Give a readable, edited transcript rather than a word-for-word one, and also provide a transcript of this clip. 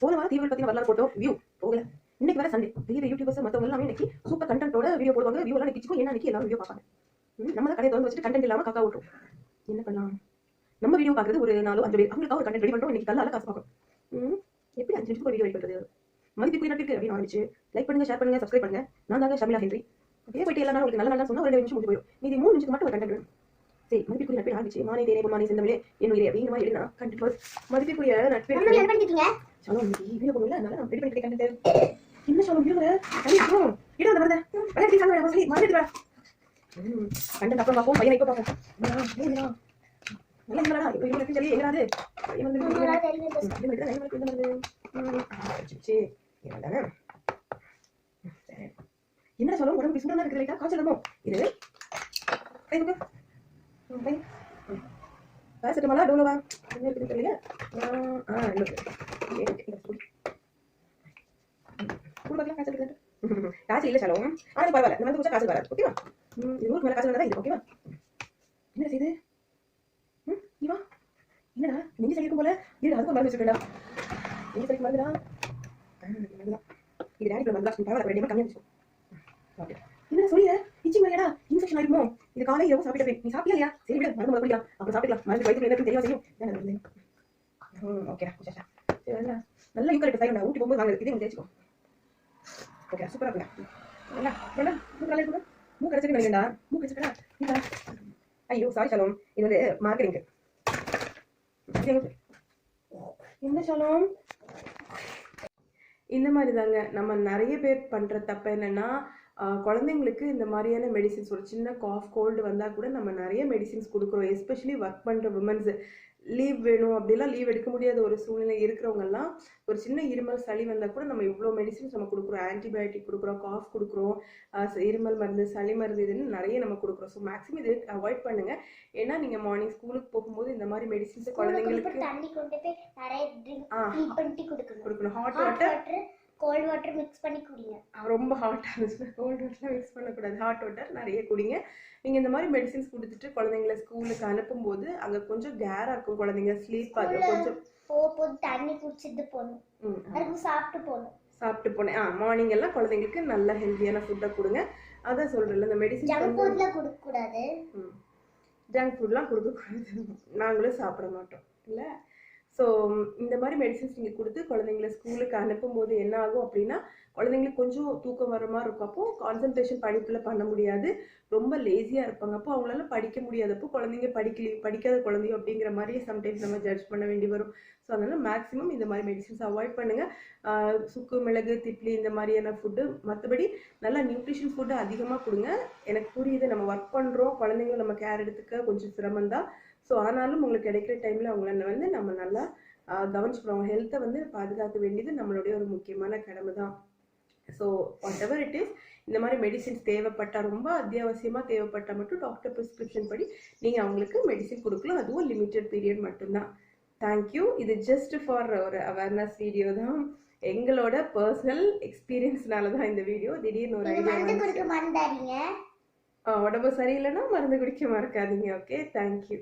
போன வாரம் தீவிர பத்தி வரலாறு போட்டோம், வியூ போகல. இன்னைக்கு வர சண்டே பெரிய யூடியூபர்ஸ் மற்றவங்க எல்லாமே இன்னைக்கு சூப்பர் கண்டென்ட்டோட வீடியோ போடுவாங்க. வியூ எல்லாம் நிற்கும். என்ன இன்னைக்கு எல்லாரும் வீடியோ பார்ப்பாங்க. நம்ம தான் கடையை திறந்து வச்சுட்டு கண்டென்ட் இல்லாம காக்கா ஓட்டுறோம். என்ன பண்ணலாம்? நம்ம வீடியோ பார்க்குறது ஒரு 4-5 பேர். அவங்களுக்காக ஒரு கண்டென்ட் ரெடி பண்ணுறோம். இன்னைக்கு கல்லால காசு பார்க்கணும். எப்படி 5 நிமிஷத்துக்கு ஒரு வீடியோ ரெடி பண்ணுறது? மதிப்புக்குரிய நட்பிற்கு அப்படின்னு ஆரம்பிச்சு லைக் பண்ணுங்க, ஷேர் பண்ணுங்க, சப்ஸ்கிரைப் பண்ணுங்க. நான் தாங்க ஷர்மிளா ஹென்றி. அப்படியே போயிட்டு எல்லாரும் உங்களுக்கு நல்ல நல்லா சொன்னா 2 நிமிஷம் முடிஞ்சு போயிடும். மீதி 3 நிமிஷத்துக்கு மட்டும் ஒரு கண்டென்ட் வேணும். சரி, மதிப்புக்குரிய நட்பே ஆரம்பிச்சு மானே தேனே பொன்மானே செந்தமிழே என் உயிரே அப்படிங்கிற மாதிரி எழுதினா கண்டென்ட். மதிப்புக்குரிய நட்பே சலோ வீடியோ போகல, அதனால நான் ரெடி பண்ணிட்டு கண்டென்ட். என்ன சலோ வீடியோ இடம் அந்த வரத வளர்த்தி சாங்க சொல்லி மறந்துட்டு கண்டென்ட் அப்புறம் பார்ப்போம். பையனை இப்போ பார்ப்போம். நல்லா இல்லடா இப்போ இவங்களுக்கு சொல்லி எங்கடாது என்ன சொல்ல உடம்பு சுண்டா இருக்கு லைட்டா காய்ச்சலமோ இது பேசட்டுமாலா டோலோவா என்ன இருக்குது தெரியல. காசு இல்லை சலோ. ஆனால் பரவாயில்ல, நம்ம வந்து காசு வராது. ஓகேவா? இது ஊருக்கு மேலே காசு வந்தா இது ஓகேவா? என்ன செய்யுது இவா? என்னடா நெஞ்சு சளிக்கும் போல இரு, அதுக்கும் மருந்து வச்சுக்கா. நெஞ்சு சளிக்கு மருந்துடா. இது டேடி மருந்து பரவாயில்ல, ரெண்டு கம்மியாக வச்சு. என்ன சொல்லிய இச்சி மாதிரியாடா இன்ஃபெக்ஷன் ஆயிருமோ? இது காலை இரவு சாப்பிட்டு நீ சாப்பிட்டியா இல்லையா? சரி விட மருந்து குடிக்கலாம், அப்புறம் சாப்பிடலாம். மருந்து வயிற்று என்ன தெரிய செய்யும். ஓகே நல்லா யூக்கலிப்டஸ் ஆகி ஊட்டி போகும்போது வாங்க இதே தேய்ச்சிக்கோ. ஓகே சூப்பரா இருக்குங்க. மூக்கு அடிச்சுட்டு நினைக்கிறா, மூக்கு அடிச்சுக்கா. ஐயோ சாரி சலோம், இது வந்து மார்க்கெட்டிங். என்ன சலோம்? இந்த மாதிரி தாங்க நம்ம நிறைய பேர் பண்ற தப்பு என்னன்னா, குழந்தைங்களுக்கு இந்த மாதிரியான மெடிசின்ஸ் ஒரு சின்ன காஃப் கோல்டு வந்தால் கூட நம்ம நிறைய மெடிசின்ஸ் கொடுக்குறோம். எஸ்பெஷலி ஒர்க் பண்ணுற விமன்ஸ் லீவ் வேணும் அப்படிலாம் லீவ் எடுக்க முடியாத ஒரு சூழ்நிலை இருக்கிறவங்கெல்லாம் ஒரு சின்ன இருமல் சளி வந்தால் கூட நம்ம இவ்வளோ மெடிசின்ஸ் நம்ம கொடுக்குறோம். ஆன்டிபயோட்டிக் கொடுக்குறோம், காஃப் கொடுக்குறோம், இருமல் மருந்து, சளி மருந்து, இதுன்னு நிறைய நம்ம கொடுக்குறோம். ஸோ மேக்ஸிமம் இது அவாய்ட் பண்ணுங்க. ஏன்னா நீங்கள் மார்னிங் ஸ்கூலுக்கு போகும்போது இந்த மாதிரி மெடிசின்ஸ் குழந்தைங்களுக்கு கொடுக்கணும். Hot water cold water mix பண்ணி குடிங்க. ரொம்ப ஹாட்டாக இருந்துச்சுன்னா கோல்ட் வாட்டர்லாம் மிக்ஸ் பண்ணக்கூடாது, ஹாட் வாட்டர் நிறைய குடிங்க. நீங்கள் இந்த மாதிரி மெடிசின்ஸ் கொடுத்துட்டு குழந்தைங்கள ஸ்கூலுக்கு அனுப்பும்போது அங்கே கொஞ்சம் கேராக இருக்கும், குழந்தைங்க ஸ்லீப் ஆகும். கொஞ்சம் போகும்போது தண்ணி குடிச்சிட்டு போகணும், அதுக்கு சாப்பிட்டு போனேன். மார்னிங் எல்லாம் குழந்தைங்களுக்கு நல்ல ஹெல்த்தியான ஃபுட்டை கொடுங்க. அதான் சொல்கிறேன்ல, இந்த மெடிசின் ஜங்க் ஃபுட்லாம் கொடுக்கக்கூடாது. ஜங்க் ஃபுட்லாம் கொடுக்கக்கூடாது, நாங்களும் சாப்பிட மாட்டோம் இல்லை. ஸோ இந்த மாதிரி மெடிசின்ஸ் நீங்கள் கொடுத்து குழந்தைங்கள ஸ்கூலுக்கு அனுப்பும்போது என்ன ஆகும் அப்படின்னா, குழந்தைங்களுக்கு கொஞ்சம் தூக்கம் வர மாதிரி இருக்கும். அப்போது கான்சன்ட்ரேஷன் படிப்பில் பண்ண முடியாது, ரொம்ப லேசியாக இருப்பாங்க. அப்போ அவங்களால படிக்க முடியாதப்போ குழந்தைங்க படிக்காத குழந்தையோ அப்படிங்கிற மாதிரி சம்டைம்ஸ் நம்ம ஜட்ஜ் பண்ண வேண்டி வரும். ஸோ அதனால் மேக்ஸிமம் இந்த மாதிரி மெடிசின்ஸ் அவாய்ட் பண்ணுங்கள். சுக்கு, மிளகு, திப்ளி இந்த மாதிரியான ஃபுட்டு, மற்றபடி நல்லா நியூட்ரிஷன் ஃபுட்டு அதிகமாக கொடுங்க. எனக்கு புரியுது, நம்ம ஒர்க் பண்ணுறோம், குழந்தைங்கள நம்ம கேர் எடுத்துக்க கொஞ்சம் சிரமம் தான். ஸோ ஆனாலும் உங்களுக்கு கிடைக்கிற டைமில் அவங்கள வந்து நம்ம நல்லா கவனிச்சுக்கிறோம். அவங்க ஹெல்த்தை வந்து பாதுகாக்க வேண்டியது நம்மளுடைய ஒரு முக்கியமான கடமை தான். So what ever it is, இந்த மாதிரி மெடிசின்ஸ் தேவைப்பட்டால், ரொம்ப அத்தியாவசியமாக தேவைப்பட்டால் மட்டும் டாக்டர் ப்ரிஸ்கிரிப்ஷன் படி நீங்கள் அவங்களுக்கு மெடிசின் கொடுக்கலாம். அதுவும் லிமிட்டட் பீரியட் மட்டும்தான். தேங்க்யூ. இது ஜஸ்ட் ஃபார் ஒரு அவேர்னஸ் வீடியோ தான். எங்களோட பர்சனல் எக்ஸ்பீரியன்ஸ்னால தான் இந்த வீடியோ. திடீர்னு ஒரு ஐடியா, உடம்பு சரியில்லைன்னா மருந்து குடிக்க மறக்காதீங்க. Okay, thank you.